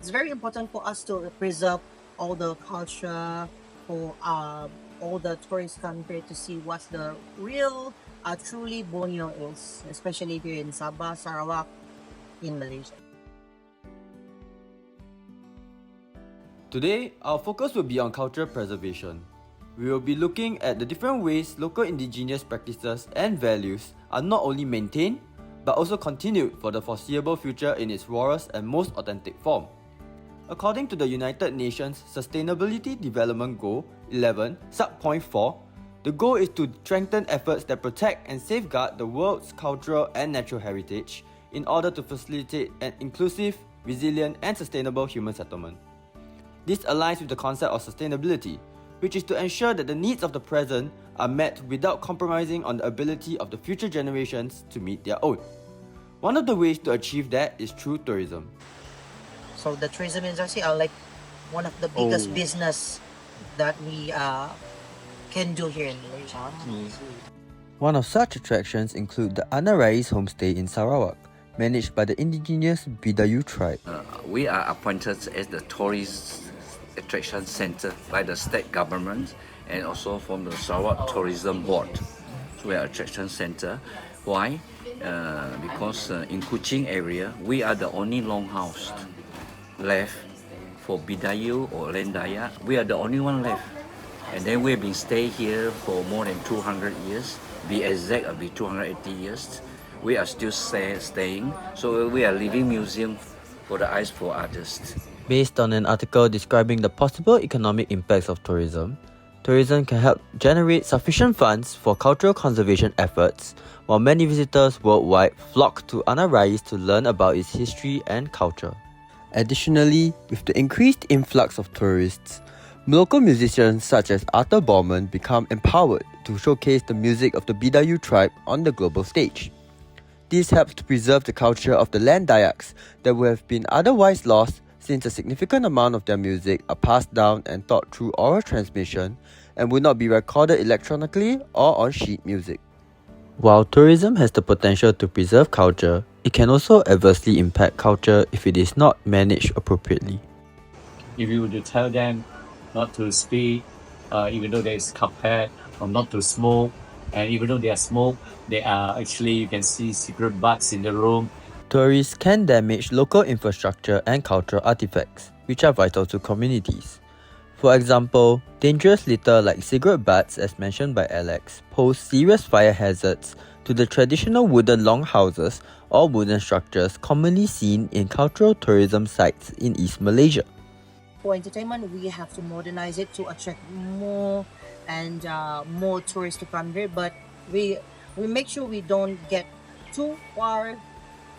It's very important for us to preserve all the culture for all the tourists come here to see what's the real, truly Borneo is, especially here in Sabah, Sarawak, in Malaysia. Today, our focus will be on cultural preservation. We will be looking at the different ways local indigenous practices and values are not only maintained, but also continued for the foreseeable future in its rawest and most authentic form. According to the United Nations Sustainability Development Goal 11, sub-point 4, the goal is to strengthen efforts that protect and safeguard the world's cultural and natural heritage in order to facilitate an inclusive, resilient, and sustainable human settlement. This aligns with the concept of sustainability, which is to ensure that the needs of the present are met without compromising on the ability of the future generations to meet their own. One of the ways to achieve that is through tourism. So the tourism industry are like one of the biggest business that we can do here in Malaysia. One of such attractions include the Rais homestay in Sarawak, managed by the indigenous Bidayu tribe. We are appointed as the tourist attraction center by the state government and also from the Sarawak Tourism Board. So we are attraction center. Why? Because in Kuching area, we are the only longhouse left for Bidayu or Lendaya. We are the only one left. And then we've been staying here for more than 200 years. Be exact, it'll be 280 years. We are still staying. So we are living museum for the eyes for others. Based on an article describing the possible economic impacts of tourism, tourism can help generate sufficient funds for cultural conservation efforts, while many visitors worldwide flock to Rais to learn about its history and culture. Additionally, with the increased influx of tourists, local musicians such as Arthur Baumann become empowered to showcase the music of the Bidayu tribe on the global stage. This helps to preserve the culture of the land Dayaks that would have been otherwise lost, since a significant amount of their music are passed down and taught through oral transmission and would not be recorded electronically or on sheet music. While tourism has the potential to preserve culture, it can also adversely impact culture if it is not managed appropriately. If you were to tell them not to speak, even though there is carpet, or not to smoke, and even though they are smoke, they are actually, you can see cigarette butts in the room. Tourists can damage local infrastructure and cultural artifacts, which are vital to communities. For example, dangerous litter like cigarette butts, as mentioned by Alex, pose serious fire hazards to the traditional wooden longhouses or wooden structures commonly seen in cultural tourism sites in East Malaysia. For entertainment, we have to modernize it to attract more and more tourists to come here, but we make sure we don't get too far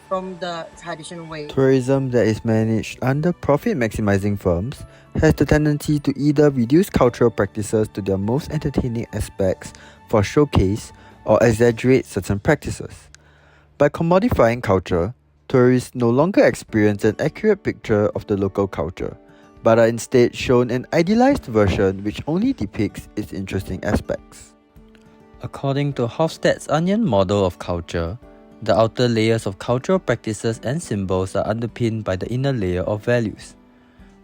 from the traditional way. Tourism that is managed under profit-maximizing firms has the tendency to either reduce cultural practices to their most entertaining aspects for showcase or exaggerate certain practices. By commodifying culture, tourists no longer experience an accurate picture of the local culture, but are instead shown an idealized version which only depicts its interesting aspects. According to Hofstad's onion model of culture, the outer layers of cultural practices and symbols are underpinned by the inner layer of values.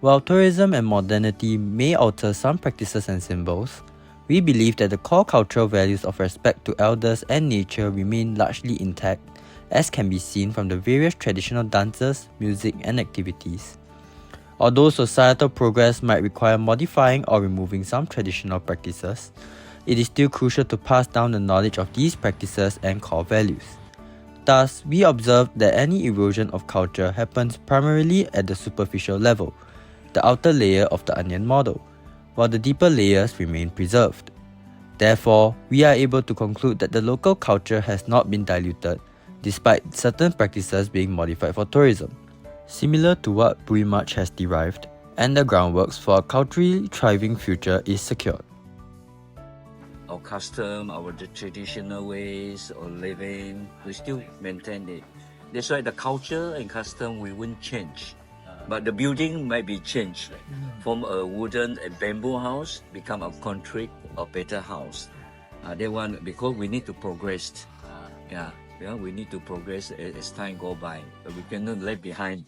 While tourism and modernity may alter some practices and symbols, we believe that the core cultural values of respect to elders and nature remain largely intact, as can be seen from the various traditional dances, music, and activities. Although societal progress might require modifying or removing some traditional practices, it is still crucial to pass down the knowledge of these practices and core values. Thus, we observe that any erosion of culture happens primarily at the superficial level, the outer layer of the onion model, while the deeper layers remain preserved. Therefore, we are able to conclude that the local culture has not been diluted, despite certain practices being modified for tourism. Similar to what Buimach has derived, and the groundworks for a culturally thriving future is secured. Our custom, our traditional ways of living, we still maintain it. That's why the culture and custom we won't change. But the building might be changed from a wooden and bamboo house become a concrete or better house. They want because we need to progress. We need to progress as time go by. But we cannot leave behind